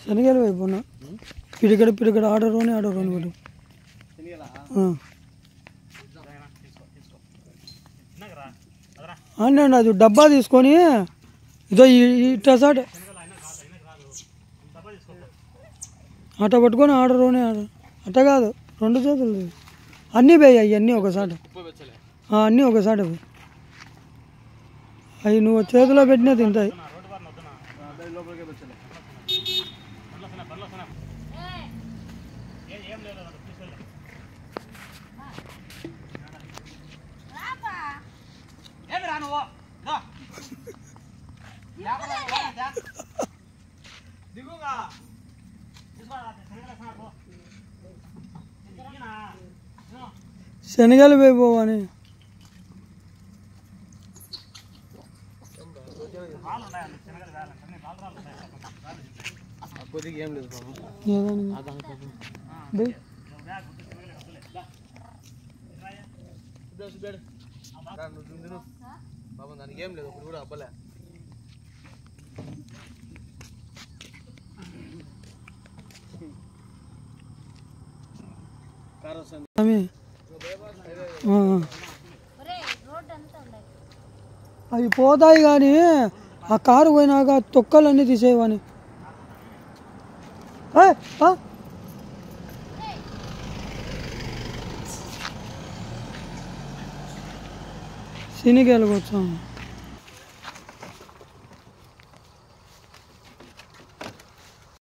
శనగలు అయిపోయినా పిడికడ ఆడరోని కొట్టు అండి అది డబ్బా తీసుకొని ఇదో ఇట్లా సాట్ అట్ట పట్టుకొని ఆడరోని అట్ట కాదు 2 చేతులు అన్నీ పోయి అన్నీ ఒకసారి అన్నీ ఒకసారి అవి నువ్వు చేతిలో పెట్టినా తింటాయి శనగలు పోవని దానికి ఏం లేదు ఇప్పుడు కూడా అబ్బలే అవి పోతాయి కానీ ఆ కారు పోయినాక తొక్కలన్నీ తీసేవని శనిగెలకు వచ్చాము